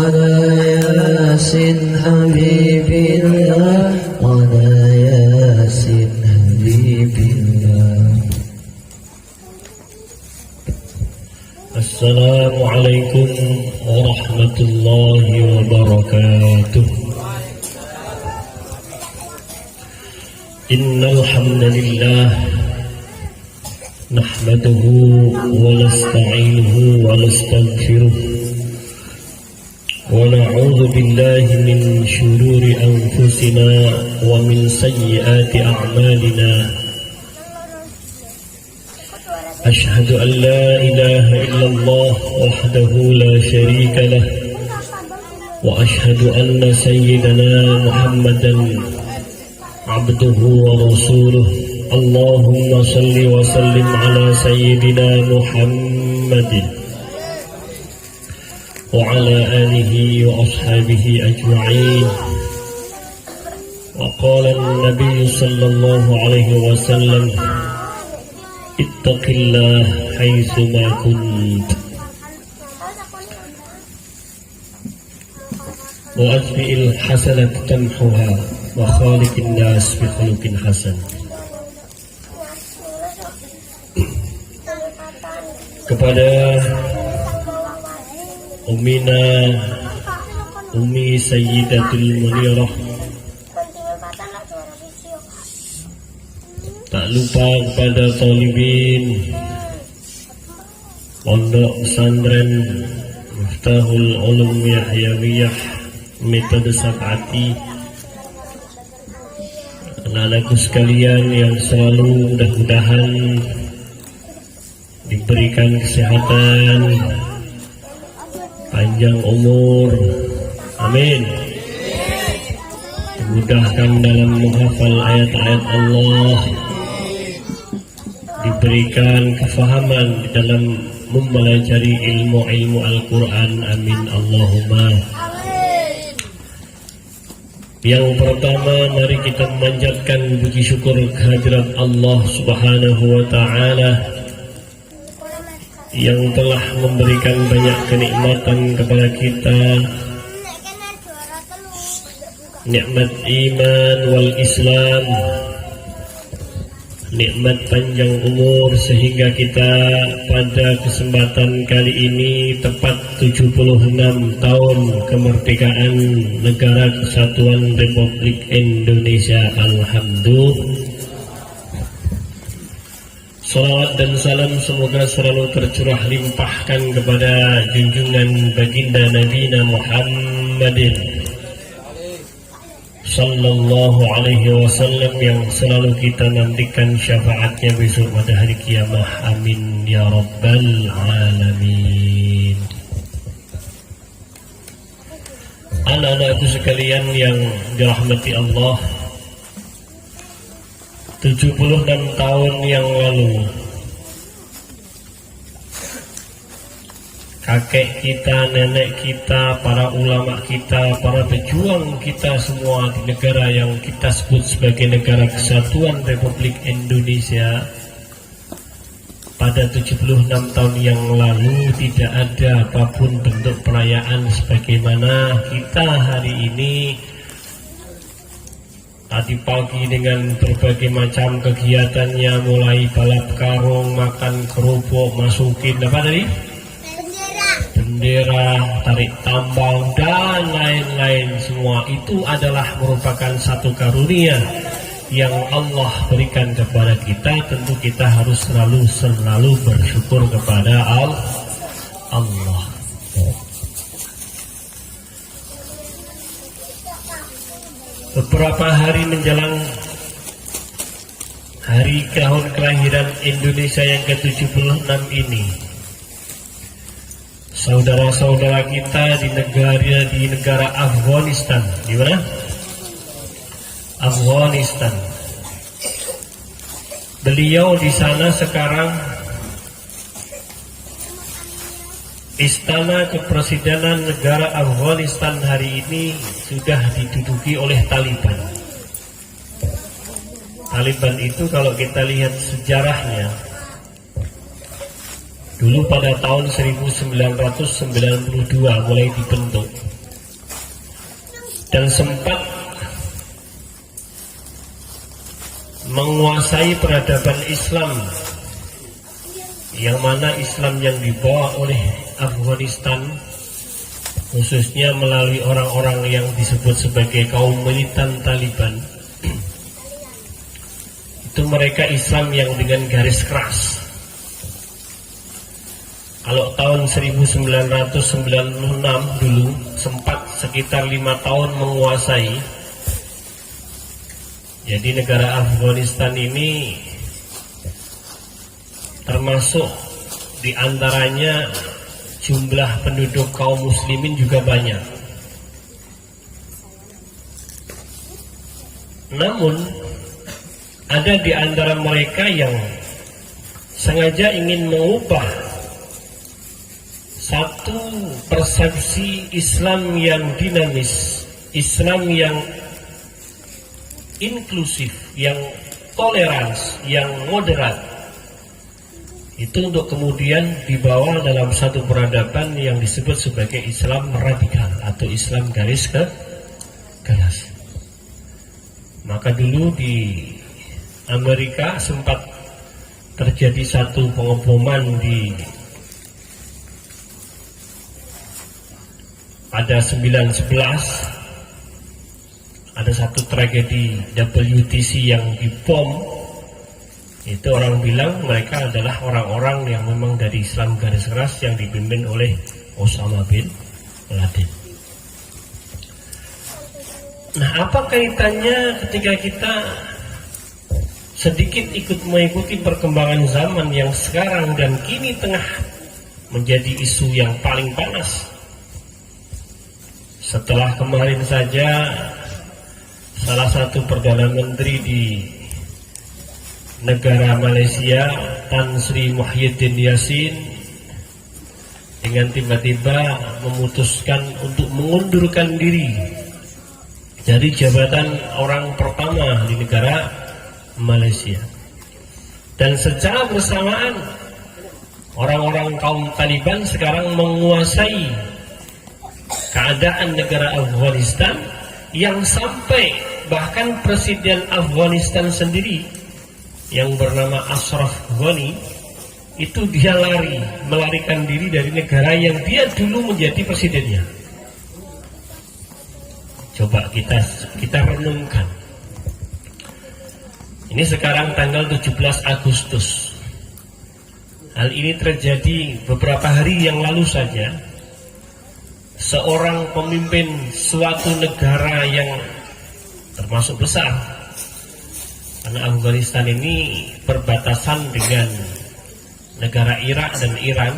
على ياسين حبيب الله على ياسين حبيب الله. السلام عليكم ورحمة الله وبركاته. إن الحمد لله نحمده ونستعينه ونستغفره ونعوذ بالله من شرور أنفسنا ومن سيئات أعمالنا. أشهد أن لا إله إلا الله وحده لا شريك له وأشهد أن سيدنا محمدا عبده ورسوله. اللهم صل وسلم على سيدنا محمد وعلى آله وأصحابه أجمعين. وقال النبي صلى الله عليه وسلم اتق الله حيثما كنت وأتبع الحسنة تمحها وخالق الناس بخلق حسن. Kepada Ummina Ummi Sayyidatul Munirah, tak lupa kepada talibin Pondok Pesantren Miftahul Ulum Yahyawiyah Metode Sab'ati, anak-anakku sekalian yang selalu mudah-mudahan diberikan kesehatan, panjang umur, amin. Dimudahkan dalam menghafal ayat-ayat Allah, diberikan kefahaman di dalam mempelajari ilmu-ilmu Al-Quran, amin Allahumma. Yang pertama, mari kita memanjatkan puji syukur kehadirat Allah Subhanahu wa Ta'ala yang telah memberikan banyak kenikmatan kepada kita, nikmat iman wal Islam, nikmat panjang umur, sehingga kita pada kesempatan kali ini tepat 76 tahun kemerdekaan Negara Kesatuan Republik Indonesia. Alhamdulillah. Salawat dan salam semoga selalu tercurah limpahkan kepada junjungan baginda Nabi Muhammadin sallallahu alaihi wasallam yang selalu kita nantikan syafaatnya besok pada hari kiamah. Amin ya rabbal alamin. Anak-anakku sekalian yang dirahmati Allah, 76 tahun yang lalu kakek kita, nenek kita, para ulama kita, para pejuang kita semua di negara yang kita sebut sebagai Negara Kesatuan Republik Indonesia pada 76 tahun yang lalu tidak ada apapun bentuk perayaan sebagaimana kita hari ini. Tadi pagi dengan berbagai macam kegiatannya, mulai balap karung, makan kerupuk, masukin apa tadi? Bendera, tarik tambang, dan lain-lain. Semua itu adalah merupakan satu karunia yang Allah berikan kepada kita. Tentu kita harus selalu bersyukur kepada Allah. Beberapa hari menjelang hari tahun kelahiran Indonesia yang ke-76 ini, saudara-saudara kita di negara Afghanistan, di mana? Afghanistan. Beliau di sana sekarang Istana Kepresidenan negara Afghanistan hari ini sudah diduduki oleh Taliban. Taliban itu kalau kita lihat sejarahnya, dulu pada tahun 1992 mulai dibentuk. dan sempat menguasai peradaban Islam, yang mana Islam yang dibawa oleh Afghanistan, khususnya melalui orang-orang yang disebut sebagai kaum militan Taliban, itu mereka Islam yang dengan garis keras. Kalau tahun 1996 dulu sempat sekitar 5 tahun menguasai, jadi negara Afghanistan ini termasuk diantaranya jumlah penduduk kaum muslimin juga banyak. Namun ada di antara mereka yang sengaja ingin mengubah satu persepsi Islam yang dinamis, Islam yang inklusif, yang tolerans, yang moderat, itu untuk kemudian dibawa dalam satu peradaban yang disebut sebagai Islam radikal atau Islam garis keras. Maka dulu di Amerika sempat terjadi satu pengeboman pada 9/11, ada satu tragedi WTC yang dibom. Itu orang bilang mereka adalah orang-orang yang memang dari Islam garis keras yang dipimpin oleh Osama bin Laden. Nah, apa kaitannya ketika kita sedikit ikut mengikuti perkembangan zaman yang sekarang dan kini tengah menjadi isu yang paling panas? Setelah kemarin saja salah satu Perdana Menteri di negara Malaysia, Tan Sri Muhyiddin Yassin, dengan tiba-tiba memutuskan untuk mengundurkan diri dari jabatan orang pertama di negara Malaysia. Dan secara bersamaan orang-orang kaum Taliban sekarang menguasai keadaan negara Afghanistan, yang sampai bahkan Presiden Afghanistan sendiri yang bernama Ashraf Ghani itu dia melarikan diri dari negara yang dia dulu menjadi presidennya. Coba kita renungkan. Ini sekarang tanggal 17 Agustus. Hal ini terjadi beberapa hari yang lalu saja. Seorang pemimpin suatu negara yang termasuk besar, karena Afghanistan ini perbatasan dengan negara Irak dan Iran,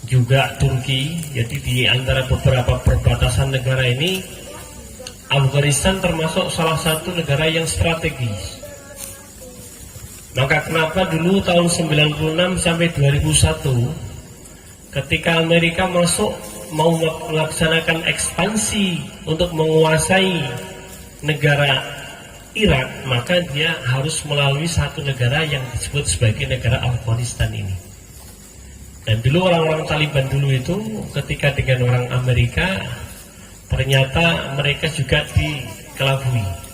juga Turki. Jadi di antara beberapa perbatasan negara ini, Afghanistan termasuk salah satu negara yang strategis. Maka kenapa dulu tahun 96 sampai 2001 ketika Amerika masuk mau melaksanakan ekspansi untuk menguasai negara Irak, maka dia harus melalui satu negara yang disebut sebagai negara Afghanistan ini. Dan dulu orang-orang Taliban dulu itu ketika dengan orang Amerika, ternyata mereka juga dikelabui.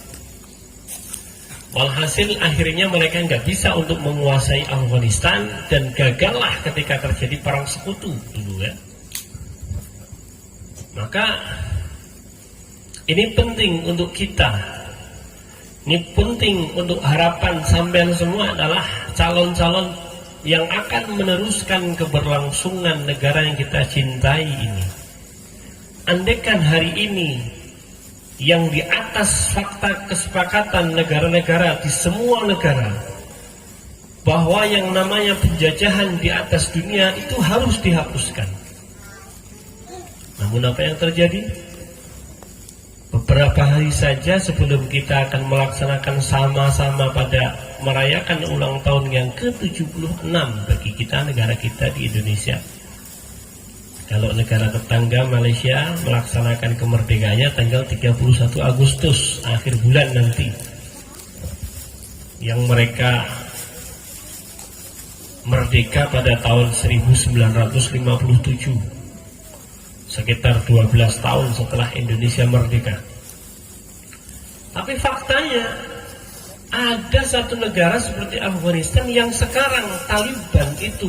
Walhasil akhirnya mereka nggak bisa untuk menguasai Afghanistan dan gagallah ketika terjadi perang sekutu dulu ya. Maka ini penting untuk kita, ini penting untuk harapan sampean semua adalah calon-calon yang akan meneruskan keberlangsungan negara yang kita cintai ini. Andaikan hari ini yang di atas fakta kesepakatan negara-negara di semua negara bahwa yang namanya penjajahan di atas dunia itu harus dihapuskan. Namun apa yang terjadi? Beberapa hari saja sebelum kita akan melaksanakan sama-sama pada merayakan ulang tahun yang ke-76 bagi kita, negara kita di Indonesia. Kalau negara tetangga Malaysia melaksanakan kemerdekaannya tanggal 31 Agustus, akhir bulan nanti. Yang mereka merdeka pada tahun 1957. sekitar 12 tahun setelah Indonesia merdeka. Tapi faktanya ada satu negara seperti Afghanistan yang sekarang Taliban itu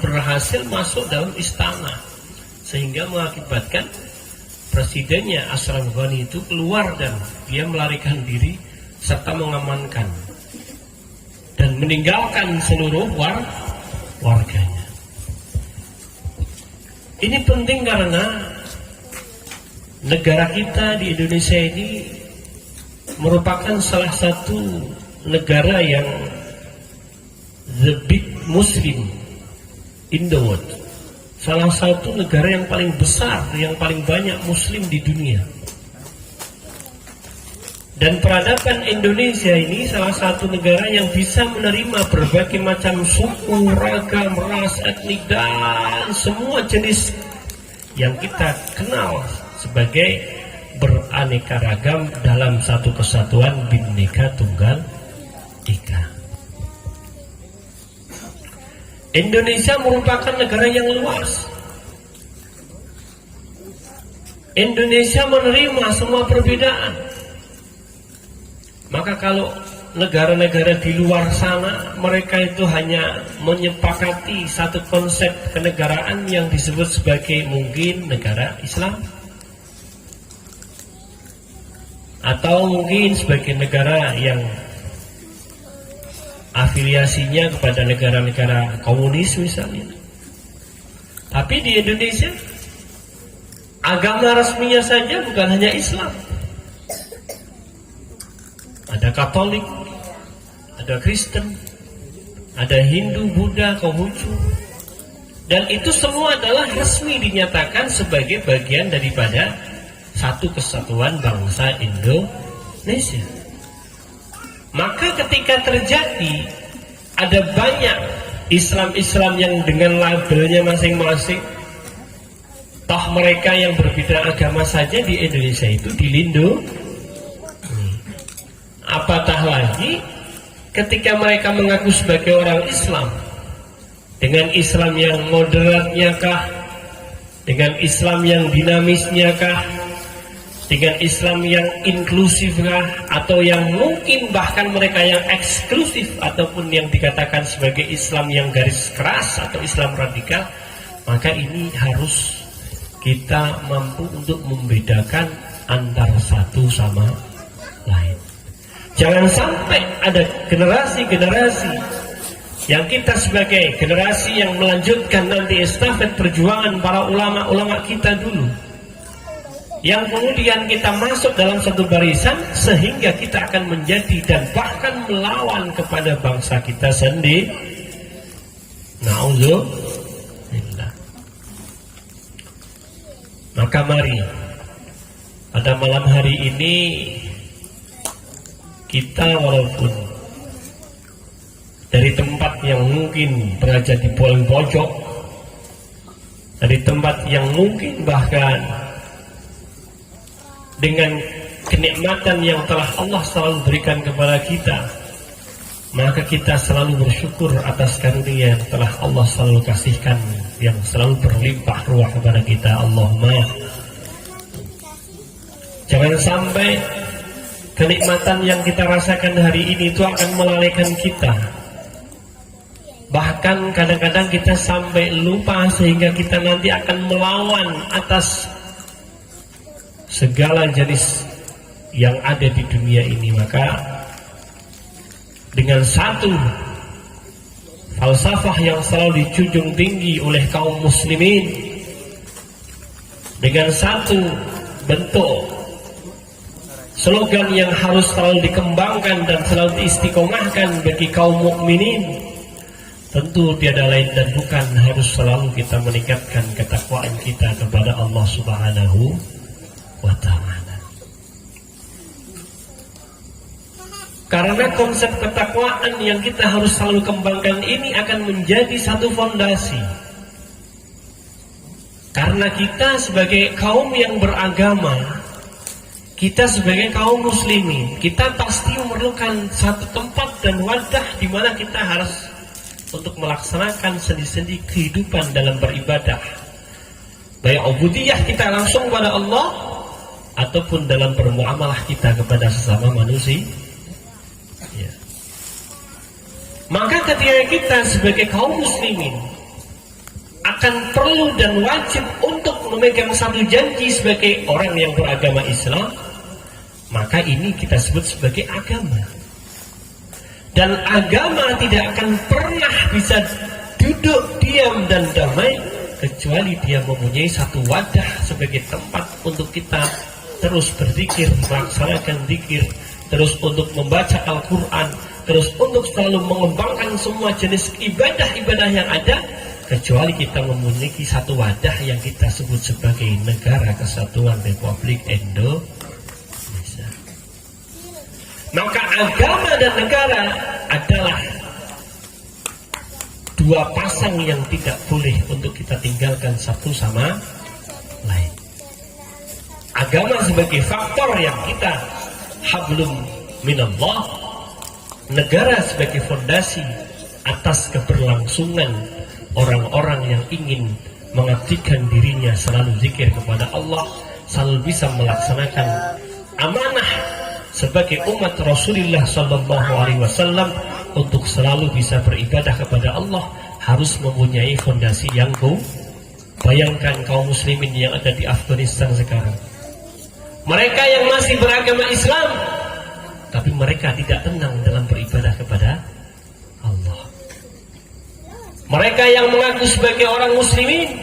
berhasil masuk dalam istana, sehingga mengakibatkan presidennya Ashraf Ghani itu keluar dan dia melarikan diri serta mengamankan dan meninggalkan seluruh warganya. Ini penting karena negara kita di Indonesia ini merupakan salah satu negara yang the big Muslim in the world, salah satu negara yang paling besar, yang paling banyak Muslim di dunia. Dan peradaban Indonesia ini salah satu negara yang bisa menerima berbagai macam suku, ragam, ras, etnik, dan semua jenis yang kita kenal sebagai beraneka ragam dalam satu kesatuan Bhinneka Tunggal Ika. Indonesia merupakan negara yang luas. Indonesia menerima semua perbedaan. Maka kalau negara-negara di luar sana, mereka itu hanya menyepakati satu konsep kenegaraan yang disebut sebagai mungkin negara Islam, atau mungkin sebagai negara yang afiliasinya kepada negara-negara komunis misalnya. Tapi di Indonesia, agama resminya saja bukan hanya Islam. Ada Katolik, ada Kristen, ada Hindu, Buddha, Konghucu. Dan itu semua adalah resmi dinyatakan sebagai bagian daripada satu kesatuan bangsa Indonesia. Maka ketika terjadi ada banyak Islam-Islam yang dengan labelnya masing-masing, toh mereka yang berbeda agama saja di Indonesia itu dilindungi. Apatah lagi ketika mereka mengaku sebagai orang Islam, dengan Islam yang moderatnya kah, dengan Islam yang dinamisnya kah, dengan Islam yang inklusif kah, atau yang mungkin bahkan mereka yang eksklusif ataupun yang dikatakan sebagai Islam yang garis keras atau Islam radikal, maka ini harus kita mampu untuk membedakan antara satu sama lain. Jangan sampai ada generasi-generasi yang kita sebagai generasi yang melanjutkan nanti estafet perjuangan para ulama-ulama kita dulu, yang kemudian kita masuk dalam satu barisan sehingga kita akan menjadi dan bahkan melawan kepada bangsa kita sendiri. Na'udzubillah. Maka mari pada malam hari ini kita, walaupun dari tempat yang mungkin berada di paling pojok, dari tempat yang mungkin bahkan dengan kenikmatan yang telah Allah selalu berikan kepada kita, maka kita selalu bersyukur atas karunia yang telah Allah selalu kasihkan, yang selalu berlimpah ruah kepada kita. Allahumma, jangan sampai kenikmatan yang kita rasakan hari ini itu akan melalaikan kita. Bahkan kadang-kadang kita sampai lupa sehingga kita nanti akan melawan atas segala jenis yang ada di dunia ini. Maka dengan satu falsafah yang selalu dijunjung tinggi oleh kaum muslimin, dengan satu bentuk slogan yang harus selalu dikembangkan dan selalu diistiqomahkan bagi kaum mukminin, tentu tiada lain dan bukan harus selalu kita meningkatkan ketakwaan kita kepada Allah Subhanahu wa ta'ala. Karena konsep ketakwaan yang kita harus selalu kembangkan ini akan menjadi satu fondasi. Karena kita sebagai kaum yang beragama, kita sebagai kaum muslimin, kita pasti memerlukan satu tempat dan wadah di mana kita harus untuk melaksanakan sendi-sendi kehidupan dalam beribadah. baik ubudiyah kita langsung pada Allah ataupun dalam bermuamalah kita kepada sesama manusia. Ya. Maka ketika kita sebagai kaum muslimin akan perlu dan wajib untuk memegang satu janji sebagai orang yang beragama Islam, maka ini kita sebut sebagai agama. Dan agama tidak akan pernah bisa duduk diam dan damai kecuali dia mempunyai satu wadah sebagai tempat untuk kita terus berzikir, melaksanakan zikir, terus untuk membaca Al-Quran, terus untuk selalu mengembangkan semua jenis ibadah-ibadah yang ada, kecuali kita memiliki satu wadah yang kita sebut sebagai Negara Kesatuan Republik Indonesia. Maka agama dan negara adalah dua pasang yang tidak boleh untuk kita tinggalkan satu sama lain. Agama sebagai faktor yang kita hablum minallah, negara sebagai fondasi atas keberlangsungan orang-orang yang ingin mengabdikan dirinya selalu zikir kepada Allah, selalu bisa melaksanakan amanah sebagai umat Rasulullah SAW untuk selalu bisa beribadah kepada Allah, harus mempunyai fondasi yang kuat. Bayangkan kaum muslimin yang ada di Afghanistan sekarang, mereka yang masih beragama Islam, tapi mereka tidak tenang dalam beribadah kepada Allah. Mereka yang mengaku sebagai orang muslimin,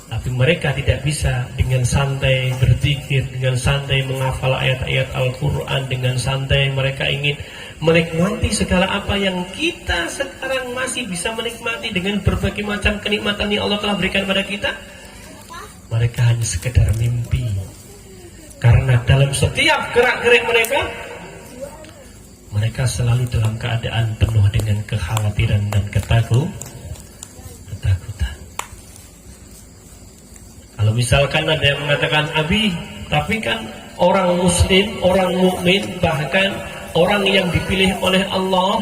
tapi mereka tidak bisa dengan santai berzikir, dengan santai menghafal ayat-ayat Al-Quran, dengan santai mereka ingin menikmati segala apa yang kita sekarang masih bisa menikmati dengan berbagai macam kenikmatan yang Allah telah berikan pada kita. Mereka hanya sekedar mimpi, karena dalam setiap gerak-gerik mereka selalu dalam keadaan penuh dengan kekhawatiran dan ketakutan. Kalau misalkan ada yang mengatakan, Abi, tapi kan orang muslim, orang mukmin, bahkan orang yang dipilih oleh Allah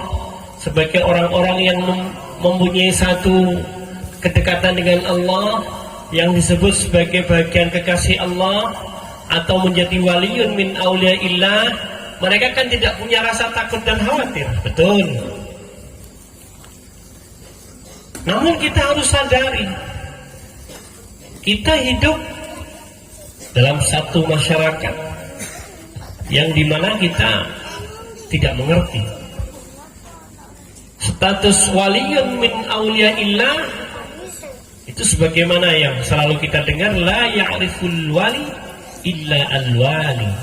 sebagai orang-orang yang mempunyai satu kedekatan dengan Allah, yang disebut sebagai bagian kekasih Allah atau menjadi waliun min auliyaillah, mereka kan tidak punya rasa takut dan khawatir. Betul. Namun kita harus sadari, kita hidup dalam satu masyarakat yang dimana kita tidak mengerti status waliyun min auliyaillah itu sebagaimana yang selalu kita dengar, la ya'riful wali illa al-wali.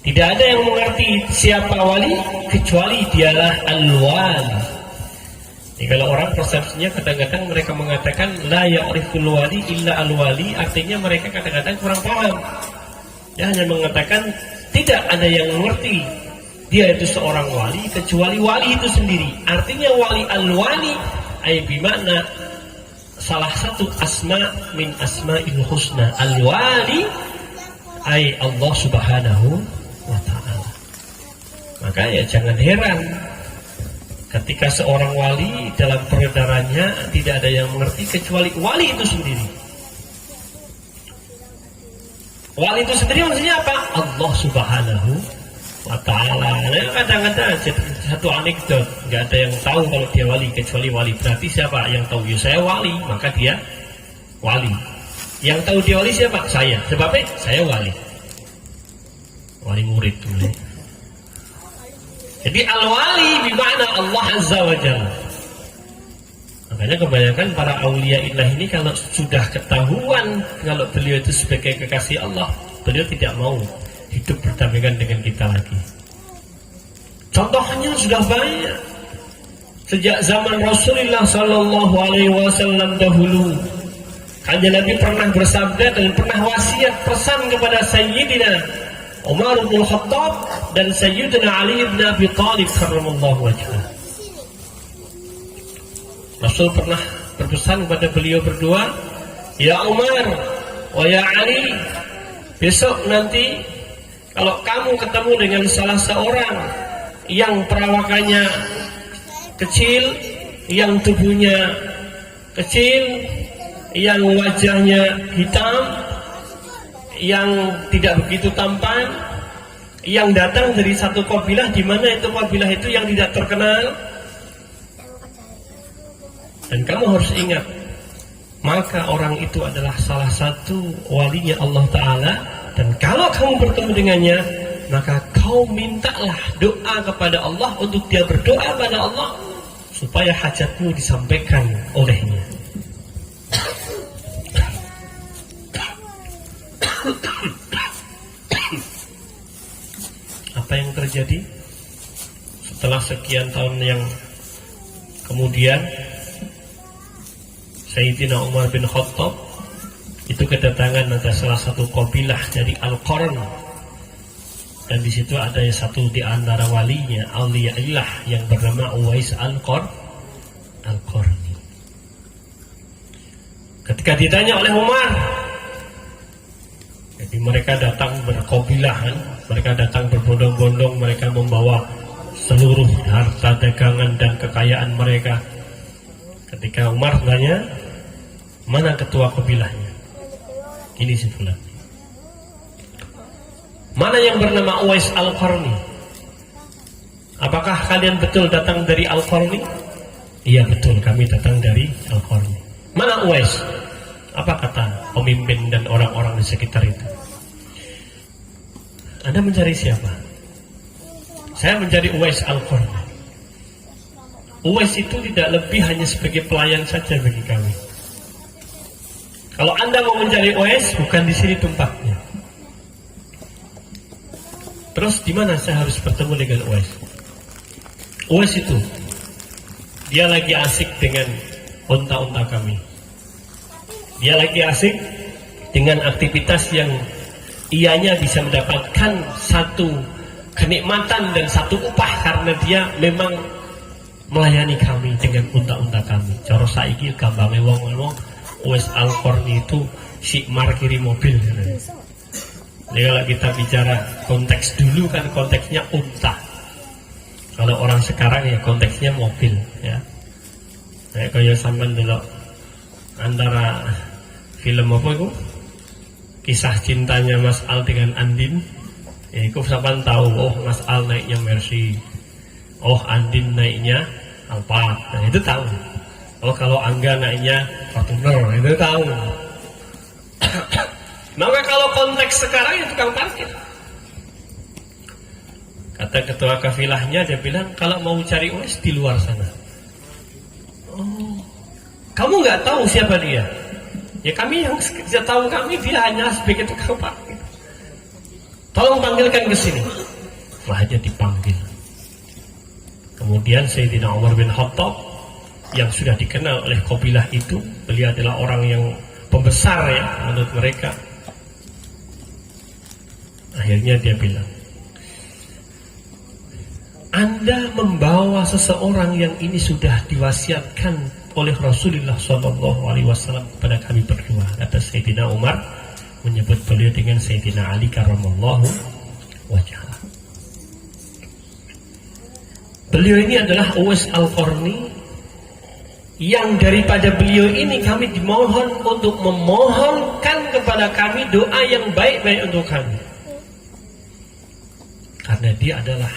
Tidak ada yang mengerti siapa wali kecuali dialah al-wali. Jadi kalau orang persepsinya kadang-kadang mereka mengatakan la ya'riful wali illa al-wali, artinya mereka kadang-kadang kurang paham. Dia hanya mengatakan tidak ada yang mengerti dia itu seorang wali kecuali wali itu sendiri. Artinya wali al-wali ay bimana salah satu asma min asma'il husna. Al-wali ay Allah Subhanahu wa ta'ala. Maka ya jangan heran ketika seorang wali dalam peredarannya tidak ada yang mengerti kecuali wali itu sendiri. Wali itu sendiri maksudnya apa? Allah Subhanahu wa ta'ala. Nah, kadang-kadang satu anekdot, nggak ada yang tahu kalau dia wali kecuali wali. Berarti siapa yang tahu? Ya saya wali, maka dia wali. Yang tahu dia wali siapa? Saya. Sebabnya saya wali. Wali murid dulu. Jadi al-wali bimana Allah Azza wa Jalla. Makanya kebanyakan para aulia illah ini kalau sudah ketahuan kalau beliau itu sebagai kekasih Allah, beliau tidak mau hidup berdampingan dengan kita lagi. Contohnya sudah banyak. Sejak zaman Rasulullah Sallallahu Alaihi Wasallam dahulu, Kanjeng Nabi pernah bersabda dan pernah wasiat pesan kepada Sayyidina Umar bin Khattab dan Sayyidina Ali bin Abi Thalib karramallahu wajhah. Rasul pernah berpesan kepada beliau berdua, ya Umar, wa ya Ali, besok nanti kalau kamu ketemu dengan salah seorang yang perawakannya kecil, yang tubuhnya kecil, yang wajahnya hitam, yang tidak begitu tampan, yang datang dari satu kabilah di mana itu kabilah itu yang tidak terkenal. Dan kamu harus ingat, maka orang itu adalah salah satu walinya Allah Ta'ala. Dan kalau kamu bertemu dengannya, maka kau mintalah doa kepada Allah untuk dia berdoa pada Allah supaya hajatmu disampaikan olehnya. Apa yang terjadi setelah sekian tahun yang kemudian, Sayyidina Umar bin Khattab itu kedatangan ada salah satu kabilah dari Al-Qarn, dan di situ ada satu di antara walinya Auliyaillah yang bernama Uwais Al-Qarni. Ketika ditanya oleh Umar, jadi mereka datang berkabilah, mereka datang berbondong-bondong, mereka membawa seluruh harta dagangan dan kekayaan mereka. Ketika Umar tanya, mana ketua kabilahnya? Ini si fulan. Mana yang bernama Uwais Al-Qarni? Apakah kalian betul datang dari Al-Qarni? Iya betul, kami datang dari Al-Qarni. Mana Uwais? Apa kata pemimpin dan orang-orang di sekitar itu? Anda mencari siapa? Saya mencari Uwais Al-Qarni. Uwais itu tidak lebih hanya sebagai pelayan saja bagi kami. Kalau Anda mau mencari Uwais, bukan di sini tempatnya. Terus di mana saya harus bertemu dengan Uwais? Uwais itu, dia lagi asik dengan unta-unta kami. Dia lagi asik dengan aktivitas yang ianya bisa mendapatkan satu kenikmatan dan satu upah karena dia memang melayani kami dengan unta-unta kami. Cara saiki gampange wong-wong Uwais Al-Qarni itu si markiri mobil. Jadi kalau kita bicara konteks dulu kan konteksnya unta. Kalau orang sekarang ya konteksnya mobil ya. Kayak kaya sampean delok antara film apa itu? Kisah cintanya Mas Al dengan Andin. Ya itu sampean tahu, oh Mas Al naiknya Mercy. Oh Andin naiknya Alphard. Nah itu tahu. Oh kalau Angga naiknya Fortuner, itu tahu. Maka kalau konteks sekarang ya tukang parkir. Kata ketua kafilahnya, dia bilang kalau mau cari Uwais di luar sana. Oh, kamu nggak tahu siapa dia? Ya kami yang tahu kami dia hanya sebagai tukang parkir. Tolong panggilkan ke sini. Wah aja dipanggil. Kemudian Sayyidina Umar bin Khattab yang sudah dikenal oleh kabilah itu, beliau adalah orang yang pembesar ya menurut mereka. Akhirnya dia bilang, Anda membawa seseorang yang ini sudah diwasiatkan oleh Rasulullah SAW kepada kami berdua. Kata Sayyidina Umar menyebut beliau dengan Sayyidina Ali karramallahu wajhah. Beliau ini adalah Uwais Al-Qarni, yang daripada beliau ini kami dimohon untuk memohonkan kepada kami doa yang baik-baik untuk kami. Karena dia adalah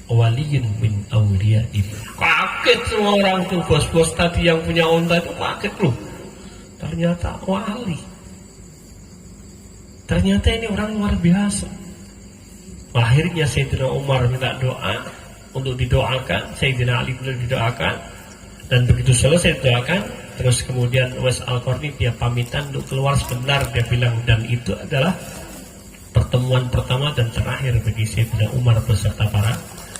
waliyun min awliyaillah. Kaget semua orang tuh, bos-bos tadi yang punya unta itu kaget loh. Ternyata wali. Ternyata ini orang luar biasa. Akhirnya Sayyidina Umar minta doa untuk didoakan, Sayyidina Ali beliau didoakan, dan begitu selesai doakan, terus kemudian Uwais Al-Qarni dia pamitan untuk keluar sebentar, dia bilang, dan itu adalah pertemuan pertama dan terakhir bagi Sayyidina Umar beserta para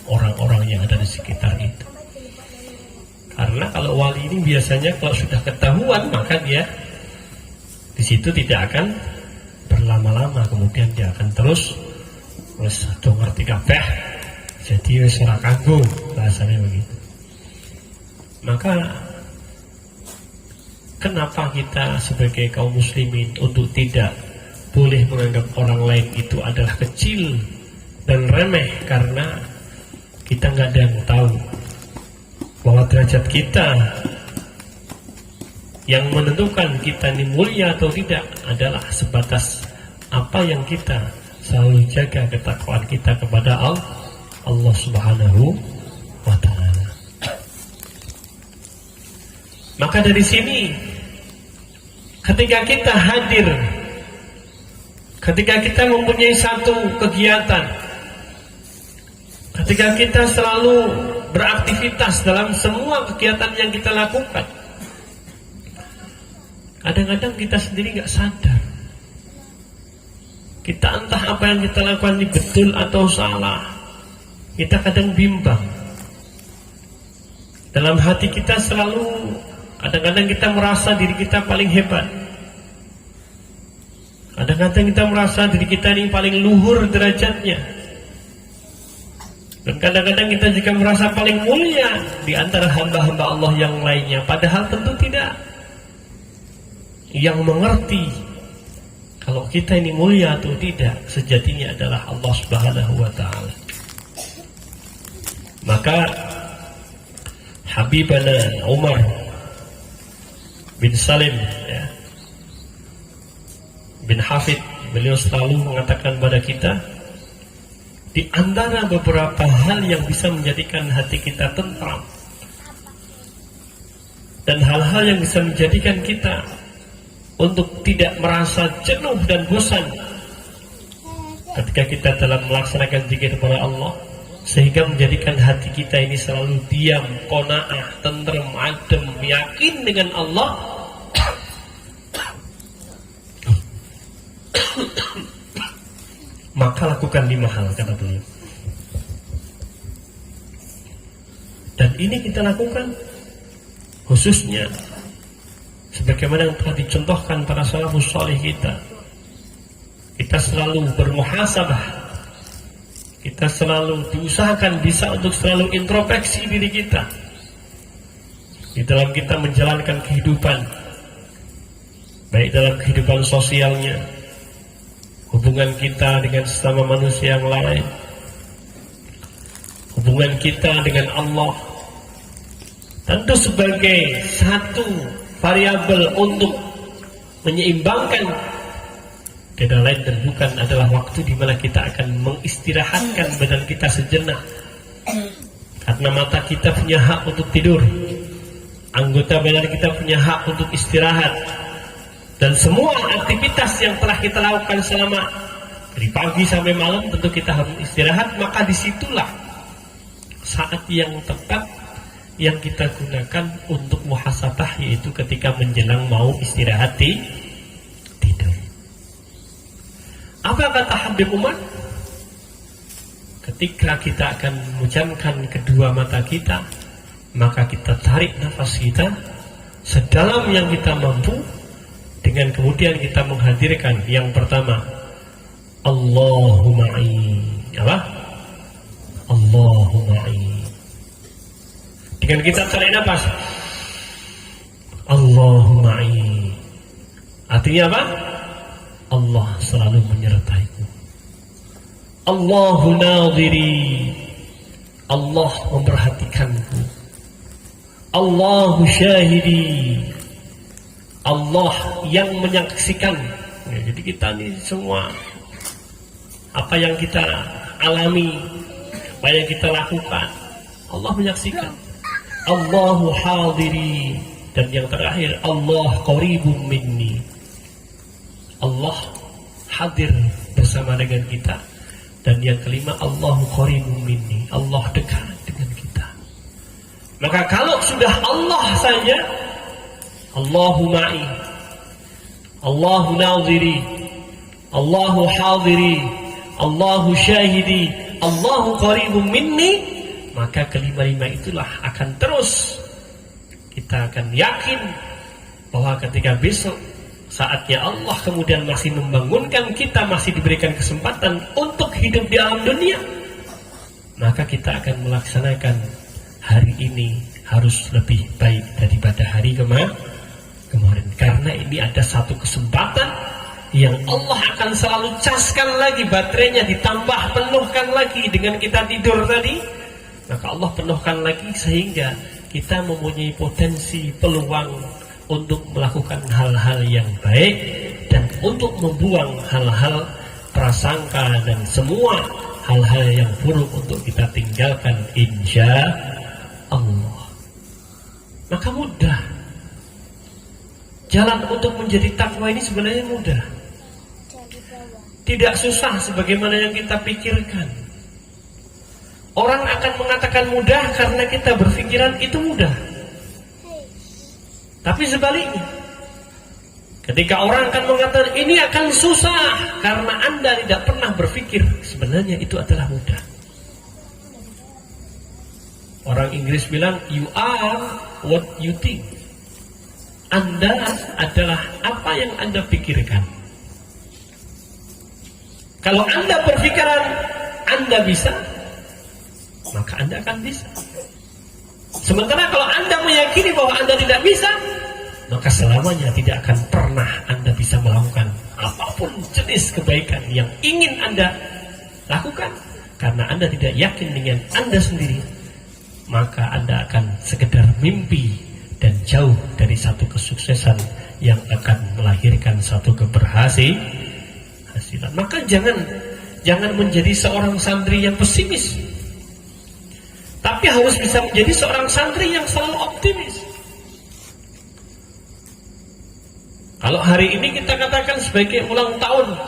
orang-orang yang ada di sekitar itu. Karena kalau wali ini biasanya kalau sudah ketahuan maka dia di situ tidak akan berlama-lama, kemudian dia akan terus ngerti kabeh, jadi wis ora kanggo, bahasanya begitu. Maka kenapa kita sebagai kaum muslimin untuk tidak boleh menganggap orang lain itu adalah kecil dan remeh, karena kita nggak ada yang tahu bahwa derajat kita Yang menentukan kita ini mulia atau tidak adalah sebatas apa yang kita selalu jaga ketakwaan kita kepada Allah Subhanahu wa ta'ala. Maka dari sini, ketika kita hadir, ketika kita mempunyai satu kegiatan, ketika kita selalu beraktivitas dalam semua kegiatan yang kita lakukan, kadang-kadang kita sendiri nggak sadar. Kita entah apa yang kita lakukan ini betul atau salah. Kita kadang bimbang. Dalam hati kita selalu, kadang-kadang kita merasa diri kita paling hebat. Kadang-kadang kita merasa diri kita ini paling luhur derajatnya. Dan kadang-kadang kita juga merasa paling mulia di antara hamba-hamba Allah yang lainnya. Padahal tentu tidak. Yang mengerti kalau kita ini mulia atau tidak sejatinya adalah Allah Subhanahu wa ta'ala. Maka Habibana Umar bin Salim bin Hafid, beliau selalu mengatakan pada kita, di antara beberapa hal yang bisa menjadikan hati kita tentram dan hal-hal yang bisa menjadikan kita untuk tidak merasa jenuh dan bosan ketika kita dalam melaksanakan zikir kepada Allah, sehingga menjadikan hati kita ini selalu diam, qanaah, tentrem, adem, yakin dengan Allah. Maka lakukan 5 hal, kata beliau. Dan ini kita lakukan khususnya sebagaimana yang telah dicontohkan para salafus salih kita. Kita selalu bermuhasabah, kita selalu diusahakan bisa untuk selalu introspeksi diri kita di dalam kita menjalankan kehidupan, baik dalam kehidupan sosialnya, hubungan kita dengan sesama manusia yang lain, hubungan kita dengan Allah. Tentu sebagai satu variabel untuk menyeimbangkan, tidak lain dan bukan adalah waktu di mana kita akan mengistirahatkan badan kita sejenak. Karena mata kita punya hak untuk tidur, anggota badan kita punya hak untuk istirahat, dan semua aktivitas yang telah kita lakukan selama dari pagi sampai malam tentu kita harus istirahat. Maka disitulah saat yang tepat yang kita gunakan untuk muhasabah, yaitu ketika menjelang mau istirahat tidur. Apa kata Habib Umar? Ketika kita akan memejamkan kedua mata kita, maka kita tarik nafas kita sedalam yang kita mampu, dengan kemudian kita menghadirkan yang pertama, Allahumma ma'i. Apa? Allahumma ma'i. Dengan kita tarik nafas, Allahumma ma'i. Artinya apa? Allah selalu menyertaiku. Allahu nadhiri. Allah memperhatikanku. Allahu syahidi. Allah yang menyaksikan. Ya, jadi kita ini semua apa yang kita alami, apa yang kita lakukan, Allah menyaksikan. Allahu hadiri. Dan yang terakhir, Allah qaribun minni. Allah hadir bersama dengan kita. Dan yang kelima, Allahu qaribun minni. Allah dekat dengan kita. Maka kalau sudah Allah saja, Allahu ma'i, Allahu nadhiri, Allahu hadiri, Allahu syahidi, Allahu qaribun minni, maka kelima-lima itulah akan terus kita akan yakin bahwa ketika besok saatnya Allah kemudian masih membangunkan kita, masih diberikan kesempatan untuk hidup di alam dunia, maka kita akan melaksanakan hari ini harus lebih baik daripada hari kemarin. Karena ini ada satu kesempatan yang Allah akan selalu caskan lagi baterainya, ditambah penuhkan lagi dengan kita tidur tadi. Maka Allah penuhkan lagi sehingga kita mempunyai potensi, peluang untuk melakukan hal-hal yang baik dan untuk membuang hal-hal prasangka dan semua hal-hal yang buruk untuk kita tinggalkan insya Allah. Maka mudah. Jalan untuk menjadi takwa ini sebenarnya mudah. Tidak susah sebagaimana yang kita pikirkan. Orang akan mengatakan mudah karena kita berpikiran itu mudah. Tapi sebaliknya, ketika orang akan mengatakan ini akan susah karena Anda tidak pernah berpikir, sebenarnya itu adalah mudah. Orang Inggris bilang, you are what you think. Anda adalah apa yang Anda pikirkan. Kalau Anda berpikiran Anda bisa, maka Anda akan bisa. Sementara kalau Anda meyakini bahwa Anda tidak bisa, maka selamanya tidak akan pernah Anda bisa melakukan apapun jenis kebaikan yang ingin Anda lakukan. Karena Anda tidak yakin dengan Anda sendiri, maka Anda akan sekedar mimpi dan jauh dari satu kesuksesan yang akan melahirkan satu keberhasilan. Maka jangan menjadi seorang santri yang pesimis, tapi harus bisa menjadi seorang santri yang selalu optimis. Kalau hari ini kita katakan sebagai ulang tahun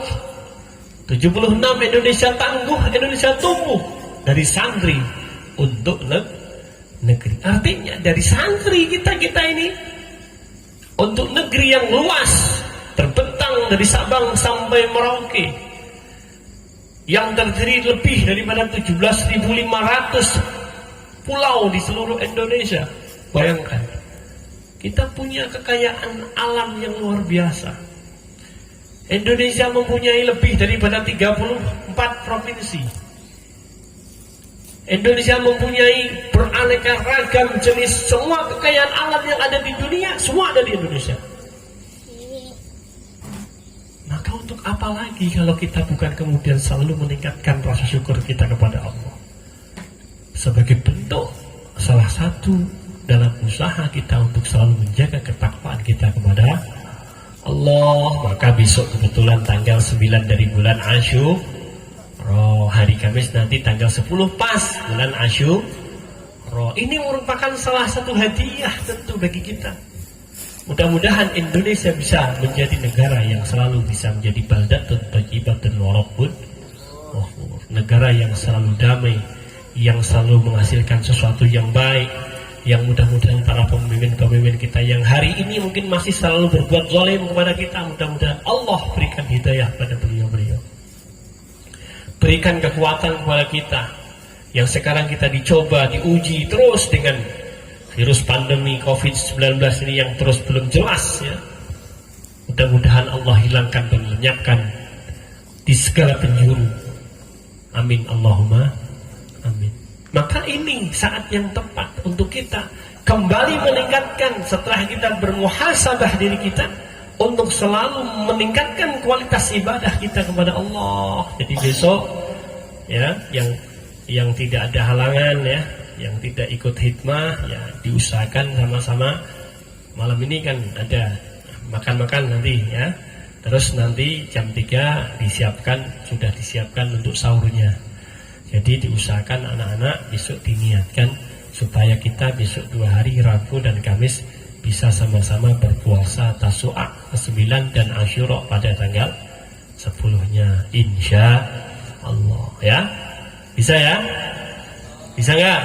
76 Indonesia tangguh, Indonesia tumbuh dari santri untuk negeri. Artinya dari santri kita ini untuk negeri yang luas, terbentang dari Sabang sampai Merauke, yang terdiri lebih daripada 17.500 pulau di seluruh Indonesia. Bayangkan, kita punya kekayaan alam yang luar biasa. Indonesia mempunyai lebih daripada 34 provinsi. Indonesia mempunyai beraneka ragam jenis semua kekayaan alam yang ada di dunia, semua ada di Indonesia. Maka untuk apa lagi kalau kita bukan kemudian selalu meningkatkan rasa syukur kita kepada Allah sebagai bentuk salah satu dalam usaha kita untuk selalu menjaga ketakwaan kita kepada Allah. Maka besok kebetulan tanggal 9 dari bulan Asyura, hari Kamis nanti tanggal 10 pas bulan Asyura. Ini merupakan salah satu hadiah tentu bagi kita. Mudah-mudahan Indonesia bisa menjadi negara yang selalu bisa menjadi baldatun thayyibatun wa rabbun ghafur. Negara yang selalu damai, yang selalu menghasilkan sesuatu yang baik, yang mudah-mudahan para pemimpin-pemimpin kita yang hari ini mungkin masih selalu berbuat zalim kepada kita, mudah-mudahan Allah berikan hidayah pada beliau-beliau. Berikan kekuatan kepada kita yang sekarang kita dicoba, diuji terus dengan virus pandemi COVID-19 ini yang terus belum jelas ya. Mudah-mudahan Allah hilangkan dan lenyapkan di segala penjuru. Amin Allahumma amin. Maka ini saat yang tepat untuk kita kembali meningkatkan setelah kita bermuhasabah diri kita untuk selalu meningkatkan kualitas ibadah kita kepada Allah. Jadi besok ya yang tidak ada halangan ya, yang tidak ikut hikmah ya diusahakan sama-sama. Malam ini kan ada makan-makan nanti ya. Terus nanti jam 3 sudah disiapkan untuk sahurnya. Jadi diusahakan anak-anak besok diniatkan supaya kita besok 2 hari Rabu dan Kamis bisa sama-sama berpuasa Tasu'a ke-9 dan Asyura pada tanggal 10-nya insya Allah ya. Bisa ya? Bisa nggak?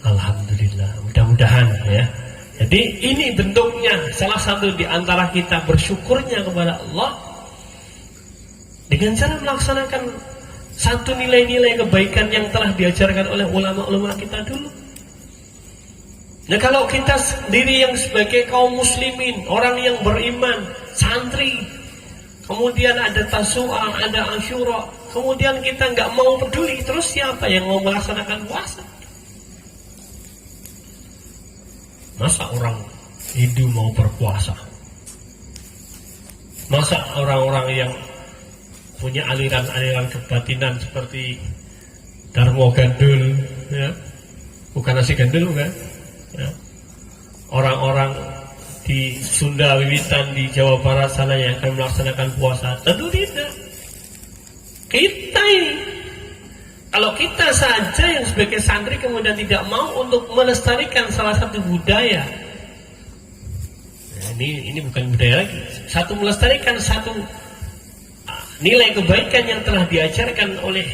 Alhamdulillah, mudah-mudahan ya. Jadi ini bentuknya salah satu di antara kita bersyukurnya kepada Allah dengan cara melaksanakan satu nilai-nilai kebaikan yang telah diajarkan oleh ulama-ulama kita dulu. Nah kalau kita sendiri yang sebagai kaum muslimin, orang yang beriman, santri, kemudian ada Tasu'a, ada Asyura, kemudian kita nggak mau peduli, terus siapa yang mau melaksanakan puasa? Masa orang Hindu mau berpuasa? Masa orang-orang yang punya aliran-aliran kebatinan seperti Darmo Gandul ya, bukan nasi gandul bukan ya. Orang-orang di Sunda wiwitan, di Jawa Barat sana yang akan melaksanakan puasa? Tentu tidak. Kita ini, kalau kita saja yang sebagai santri kemudian tidak mau untuk melestarikan salah satu budaya, nah, ini bukan budaya lagi. Satu, melestarikan satu nilai kebaikan yang telah diajarkan oleh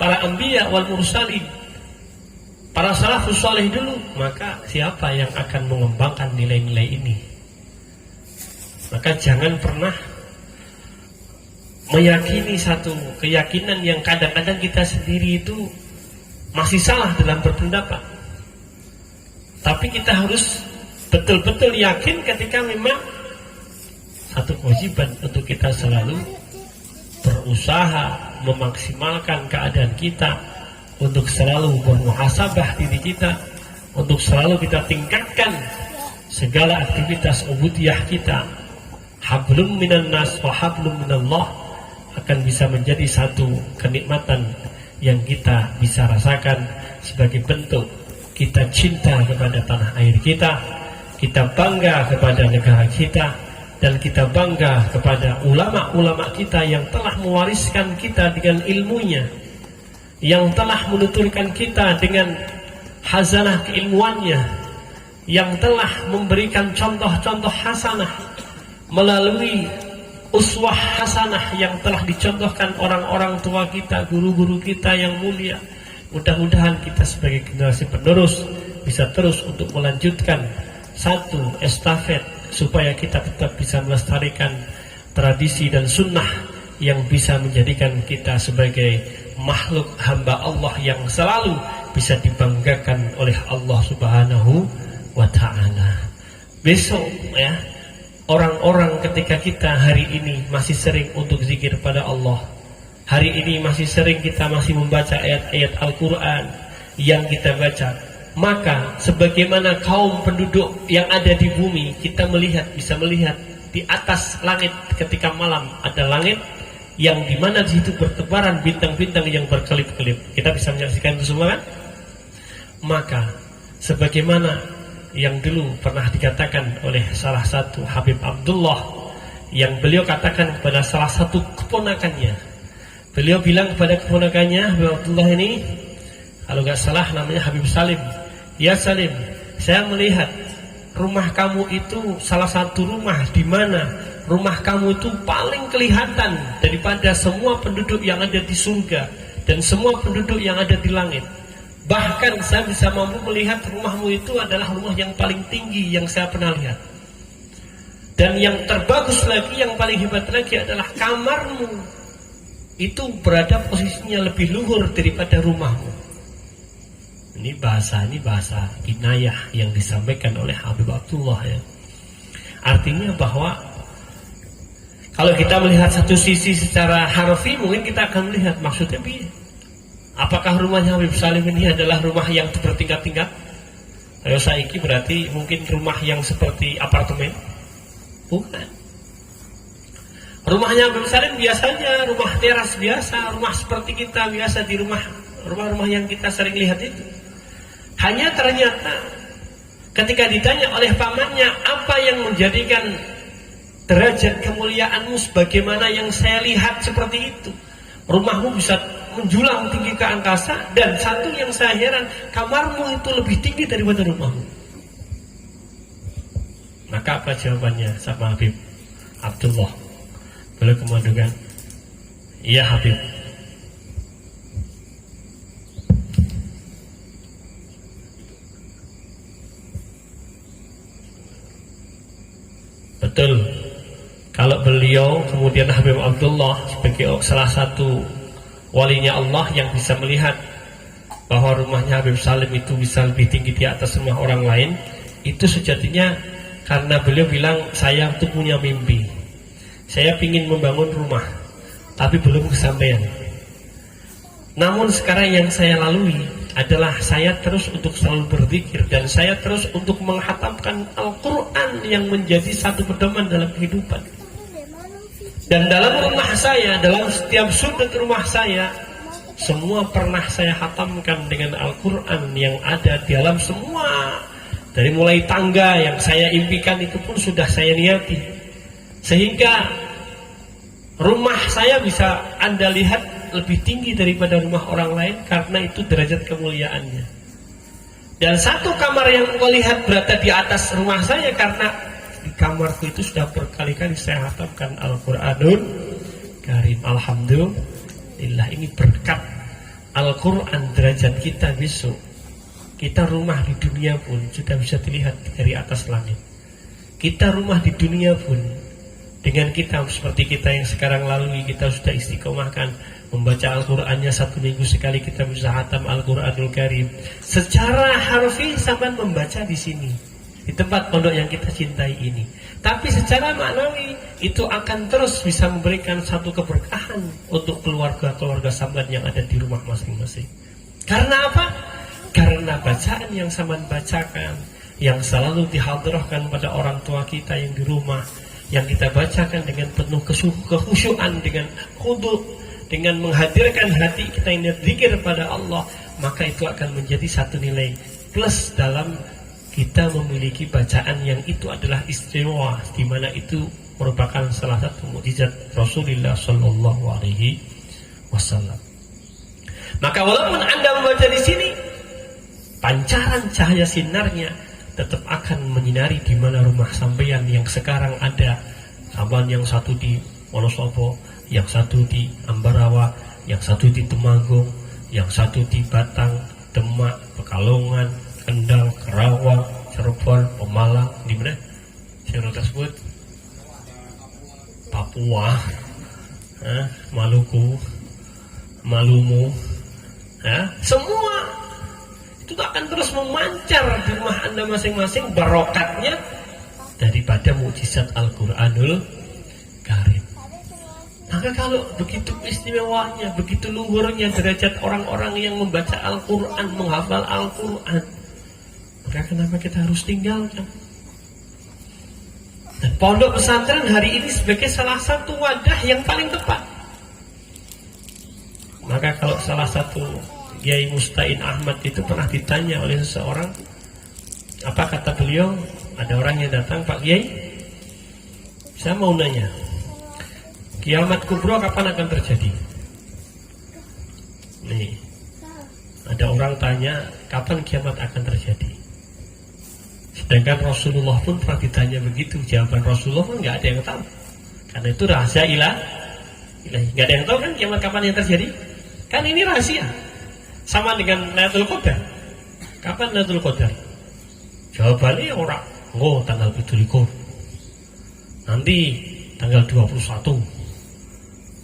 para anbiya wal mursalin, para salafus saleh dulu, maka siapa yang akan mengembangkan nilai-nilai ini? Maka jangan pernah meyakini satu keyakinan yang kadang-kadang kita sendiri itu masih salah dalam berpendapat. Tapi kita harus betul-betul yakin ketika memang satu kewajiban untuk kita selalu berusaha memaksimalkan keadaan kita, untuk selalu bermuhasabah diri kita, untuk selalu kita tingkatkan segala aktivitas ubudiyah kita. Hablum minan nas wa hablum minallah akan bisa menjadi satu kenikmatan yang kita bisa rasakan sebagai bentuk kita cinta kepada tanah air kita bangga kepada negara kita, dan kita bangga kepada ulama-ulama kita yang telah mewariskan kita dengan ilmunya, yang telah menuturkan kita dengan hazanah keilmuannya, yang telah memberikan contoh-contoh hasanah melalui uswah hasanah yang telah dicontohkan orang-orang tua kita, guru-guru kita yang mulia. Mudah-mudahan kita sebagai generasi penerus bisa terus untuk melanjutkan satu estafet supaya kita tetap bisa melestarikan tradisi dan sunnah yang bisa menjadikan kita sebagai makhluk hamba Allah yang selalu bisa dibanggakan oleh Allah Subhanahu wa ta'ala. Besok ya, orang-orang ketika kita hari ini masih sering untuk zikir pada Allah, hari ini masih sering kita masih membaca ayat-ayat Al-Quran yang kita baca, maka sebagaimana kaum penduduk yang ada di bumi, kita bisa melihat di atas langit ketika malam ada langit yang dimana di situ bertebaran bintang-bintang yang berkelip-kelip. Kita bisa menyaksikan itu semua kan? Maka sebagaimana yang dulu pernah dikatakan oleh salah satu Habib Abdullah, yang beliau katakan kepada salah satu keponakannya, beliau bilang kepada keponakannya, Habib Abdullah ini kalau gak salah namanya Habib Salim, ya Salim, saya melihat rumah kamu itu salah satu rumah di mana rumah kamu itu paling kelihatan daripada semua penduduk yang ada di surga dan semua penduduk yang ada di langit. Bahkan saya bisa mampu melihat rumahmu itu adalah rumah yang paling tinggi yang saya pernah lihat. Dan yang terbagus lagi, yang paling hebat lagi adalah kamarmu itu berada posisinya lebih luhur daripada rumahmu. Ini bahasa inayah yang disampaikan oleh Habib Abdullah ya. Artinya bahwa kalau kita melihat satu sisi secara harfi, mungkin kita akan melihat maksudnya apakah rumahnya Habib Salim ini adalah rumah yang bertingkat-tingkat? Ayo saiki berarti mungkin rumah yang seperti apartemen? Bukan. Rumahnya Habib Salim biasanya rumah teras biasa, rumah seperti kita biasa di rumah-rumah yang kita sering lihat itu. Hanya ternyata ketika ditanya oleh pamannya, apa yang menjadikan derajat kemuliaanmu sebagaimana yang saya lihat seperti itu? Rumahmu bisa menjulang tinggi ke angkasa, dan satu yang saya heran, kamarmu itu lebih tinggi daripada rumahmu. Maka apa jawabannya sama Habib Abdullah? Boleh kemudian, iya Habib. Betul. Kalau beliau kemudian Habib Abdullah sebagai salah satu walinya Allah yang bisa melihat bahwa rumahnya Habib Salim itu bisa lebih tinggi di atas rumah orang lain, itu sejatinya karena beliau bilang, saya tuh punya mimpi, saya ingin membangun rumah tapi belum kesampaian. Namun sekarang yang saya lalui adalah saya terus untuk selalu berzikir, dan saya terus untuk menghatamkan Al-Quran yang menjadi satu pedoman dalam kehidupan. Dan dalam rumah saya, dalam setiap sudut rumah saya, semua pernah saya hatamkan dengan Al-Quran yang ada di dalam semua Dari mulai tangga yang saya impikan itu pun sudah saya niati. Sehingga rumah saya bisa Anda lihat lebih tinggi daripada rumah orang lain karena itu derajat kemuliaannya. Dan satu kamar yang engkau lihat berada di atas rumah saya karena di kamarku itu sudah berkali-kali saya hatamkan Al-Quranul Karim. Alhamdulillah, ini berkat Al-Quran derajat kita besok. Kita rumah di dunia pun sudah bisa dilihat dari atas langit. Kita rumah di dunia pun dengan kita seperti kita yang sekarang lalui, kita sudah istiqomahkan membaca Al-Qurannya 1 minggu sekali kita bisa hatam Al-Quranul Karim. Secara harfi sampai membaca di sini, di tempat pondok yang kita cintai ini. Tapi secara maknawi itu akan terus bisa memberikan satu keberkahan untuk keluarga-keluarga samban yang ada di rumah masing-masing. Karena apa? Karena bacaan yang samban bacakan, yang selalu dihadirahkan pada orang tua kita yang di rumah, yang kita bacakan dengan penuh kekhusyuan, dengan khudu', dengan menghadirkan hati kita ini zikir pada Allah, maka itu akan menjadi satu nilai plus dalam kita memiliki bacaan yang itu adalah istimewa, di mana itu merupakan salah satu mukjizat Rasulullah Shallallahu Alaihi Wasallam. Maka walaupun Anda membaca di sini, pancaran cahaya sinarnya tetap akan menyinari di mana rumah sampeyan yang sekarang ada. Sampeyan yang satu di Wonosobo, yang satu di Ambarawa, yang satu di Temanggung, yang satu di Batang, Demak, Pekalongan, Kendal, Karawang, Cirebon, Pemalang, di mana? Saya tersebut Papua, Maluku, Malumu, semua itu akan terus memancar di rumah Anda masing-masing barokatnya daripada mukjizat Al-Quranul Karim. Maka kalau begitu istimewanya, begitu luhurnya derajat orang-orang yang membaca Al-Quran, menghafal Al-Quran, maka kenapa kita harus tinggalkan? Dan pondok pesantren hari ini sebagai salah satu wadah yang paling tepat. Maka kalau salah satu Kiai Mustain Ahmad itu pernah ditanya oleh seseorang, apa kata beliau? Ada orang yang datang, Pak Kiai, saya mau nanya, kiamat kubro kapan akan terjadi? Nih, ada orang tanya, kapan kiamat akan terjadi? Sedangkan Rasulullah pun pernah ditanya begitu, jawaban Rasulullah pun nggak ada yang tahu, karena itu rahasia ilahi. Nggak ada yang tahu kan kiamat kapan yang terjadi? Kan ini rahasia. Sama dengan Lailatul Qadar. Kapan Lailatul Qadar? Jawabannya orang, tanggal 17. Nanti tanggal 21.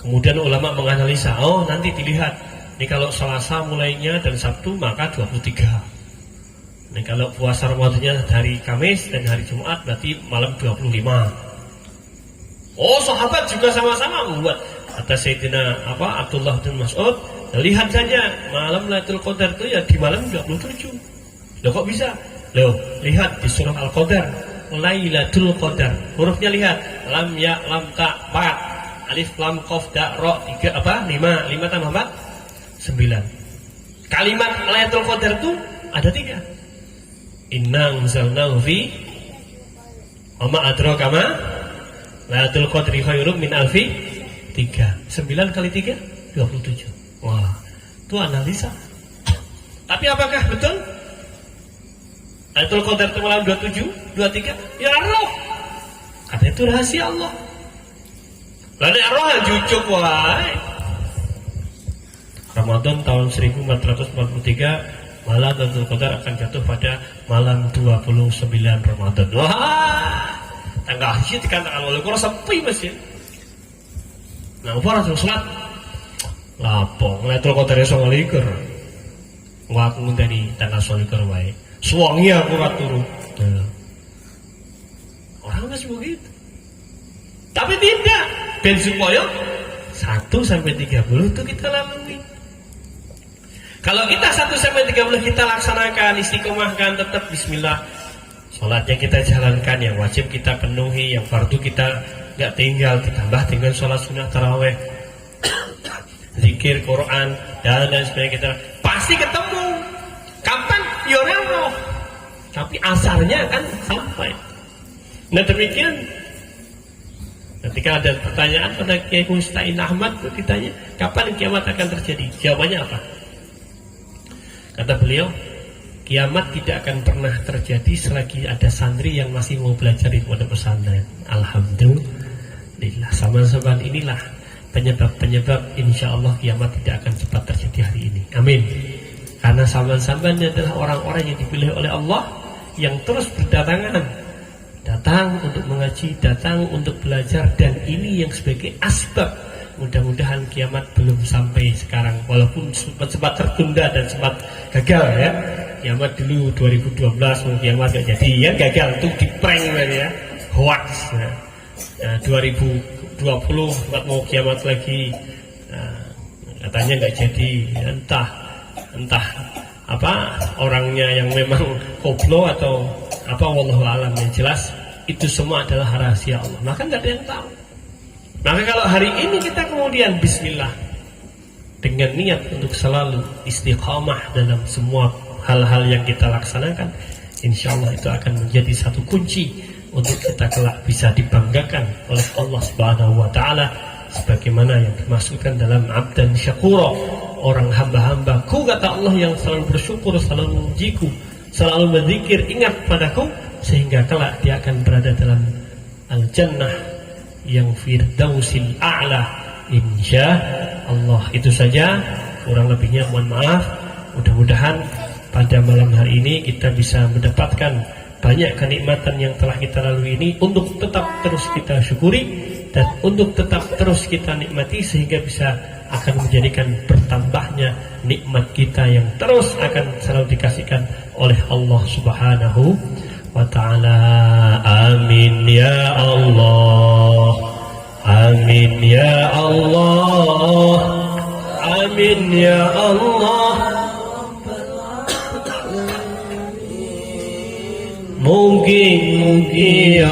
Kemudian ulama menganalisa, nanti dilihat. Ini kalau Selasa mulainya dan Sabtu maka 23. Ini kalau puasa Ramadannya hari Kamis dan hari Jumat berarti malam 25. Sahabat juga sama-sama membuat. Kata Sayyidina Abdullah bin Mas'ud, lihat saja malam Lailatul Qadar itu ya di malam 27. Loh kok bisa? Loh, lihat di surah Al-Qadar, Lailatul Qadar. Hurufnya lihat, lam ya lam ta ba, alif lam qaf da ra 3 5 tambah 4 9. Kalimat Lailatul Qadar itu ada 3. Inna anzalnahu fi wa ma adraka ma Lailatul Qadri khairum min alfi 3. 9 kali 3 27. Wah, itu analisa. Tapi apakah betul Lailatul Qadar itu malam 27, 23? Ya Allah. Karena itu rahasia Allah. Lalu Allah jujuk wae. Ramadan tahun 1443 malam Lailatul Qadar akan jatuh pada malam 29 Ramadan. Wah, tanggal hiji dikatakan oleh Quran sepi masjid. Nah, apa langsung sholat? Lapong, Lailatul Qadar iso ngelikur. Wah, aku ngenteni tanggal 29 wae. Suwangi aku ora turu. Orang masih begitu. Tapi tidak. Ben supaya 1 sampai 30 itu kita lalui. Kalau kita 1 sampai 30 kita laksanakan, istiqomahkan, tetap bismillah. Sholatnya kita jalankan, yang wajib kita penuhi, yang fardu kita nggak tinggal, ditambah dengan sholat sunnah taraweh, zikir Quran dan sebagainya, kita pasti ketemu. Kapan? Yorano. tapi asarnya akan sampai. Nah demikian, ketika ada pertanyaan pada Kiai Mustain Ahmad ditanya kapan kiamat akan terjadi, jawabannya apa? Kata beliau, kiamat tidak akan pernah terjadi selagi ada santri yang masih mau belajar di pondok pesantren. Alhamdulillah, zaman-zaman inilah penyebab-penyebab insya Allah kiamat tidak akan cepat terjadi hari ini. Amin. Karena zaman-zaman adalah orang-orang yang dipilih oleh Allah yang terus berdatangan, datang untuk mengaji, datang untuk belajar, dan ini yang sebagai asbab. Mudah-mudahan kiamat belum sampai sekarang, walaupun sempat tertunda dan sempat gagal ya. Kiamat dulu 2012 mau kiamat gak jadi ya, gagal itu di prank ya, hoax. Nah, 2020 sempat mau kiamat lagi, katanya nggak jadi, entah apa orangnya yang memang koplo atau apa, wallahu alam. Yang jelas itu semua adalah rahasia Allah, maka nggak ada yang tahu. Maka kalau hari ini kita kemudian bismillah dengan niat untuk selalu istiqamah dalam semua hal-hal yang kita laksanakan, insya Allah itu akan menjadi satu kunci untuk kita kelak bisa dibanggakan oleh Allah Subhanahu wa Ta'ala, sebagaimana yang dimaksudkan dalam abdan syakura, orang hamba-hambaku kata Allah yang selalu bersyukur, selalu memujiku, selalu berzikir, ingat padaku, sehingga kelak dia akan berada dalam al-jannah yang firdausil a'la insya Allah. Itu saja, kurang lebihnya mohon maaf. Mudah-mudahan pada malam hari ini kita bisa mendapatkan banyak kenikmatan yang telah kita lalui ini, untuk tetap terus kita syukuri dan untuk tetap terus kita nikmati, sehingga bisa akan menjadikan bertambahnya nikmat kita yang terus akan selalu dikasihkan oleh Allah Subhanahu wa Ta'ala. Amin ya Allah, amin ya Allah, amin ya Allah. Mugi-mugi ya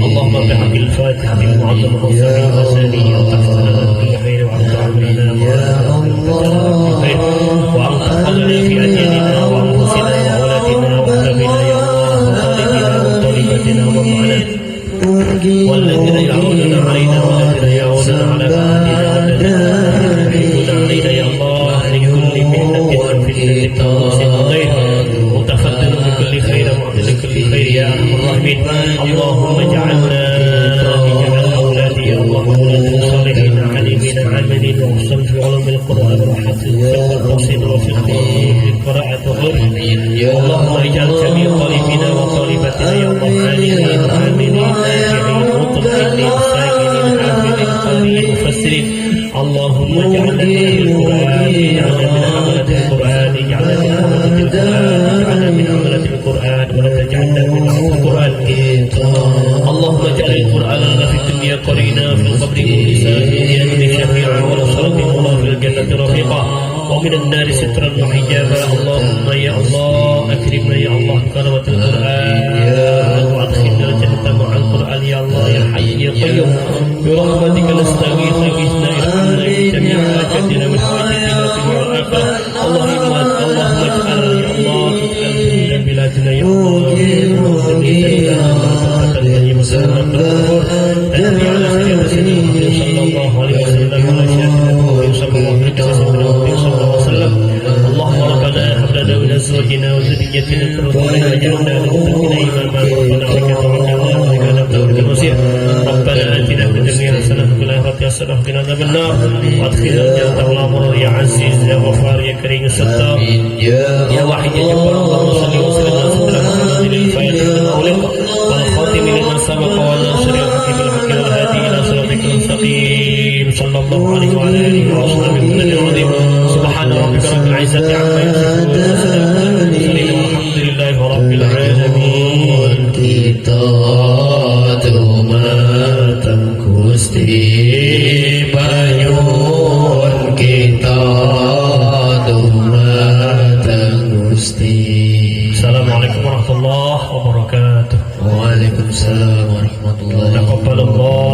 اللهم بحق الفاتحة المعظم وصلي وسلم وأنقذنا في أجلنا وأنفسنا وأولادنا وأهلنا يا الله، وخلقنا وطالبتنا ومعنا والذين يعوننا علينا والذين يعوننا على بعضنا يعينون علينا يا الله، لكل محنة في الفتنة غير متفضل بكل خير وعبد كل خير يا أرحم الراحمين. اللهم اجعلنا اجعل أولادي يا الله أولادا صالحين عالمين عاملين وأحسن في علوم القرآن وحفظ التفسير وفي القراءة وغيره. اللهم اجعل جميع طالبنا وطالباتنا يا الله عالمين عاملين نافعين مطمئنين ساكنين حافظين قارئين مفسرين. اللهم اجعلنا من القرآن، اجعلنا من حملة القرآن، اجعلنا من حملة القرآن، اجعلنا من حملة القرآن ولا تجعلنا من حملة القرآن. اللهم اجعل القرآن لنا في الدنيا قرينا، في القبر مونسا، في القيامة شفيعا، ونصرة الله في الجنة رفيقا، ومن النار سترا وحجابا. اللهم يا الله أكرمنا يا الله بكرامة القرآن، وأدخلنا الجنة مع القرآن يا الله يا حي يا قيوم، برحمتك نستغيث أغثنا ارحمنا بجميع حاجاتنا وحوائجنا في الدنيا والآخرة. اللهم اجعل يا الله كل بلادنا يا الله النبي على سيدنا صلى الله عليه وسلم وعلى صلى الله عليه وسلم. اللهم ربنا هب لنا من ازواجنا وذريتنا قرة اعين واجعلنا للمتقين اماما. ربنا عليك توكلنا وعليك نتوكل المصير. ربنا اتنا في الدنيا حسنة وفي الآخرة حسنة وقنا عذاب النار، وادخلنا الجنة مع الأبرار يا عزيز يا غفار يا كريم الستار يا واحد يا جبار. اللهم صل وسلم على سيدنا محمد الفاتح لما أغلق والخاتم لما سبق والناصر الحق بالحق والهادي إلى صراطك المستقيم، صلى الله عليه وعلى آله وأصحابه وسلم العظيم. سبحان ربك رب العزة عما يصفون وسلام على المرسلين والحمد لله رب العالمين. Kita dumateng Gusti Panyuwun, kita dumateng Gusti warahmatullahi Taqabbalallahu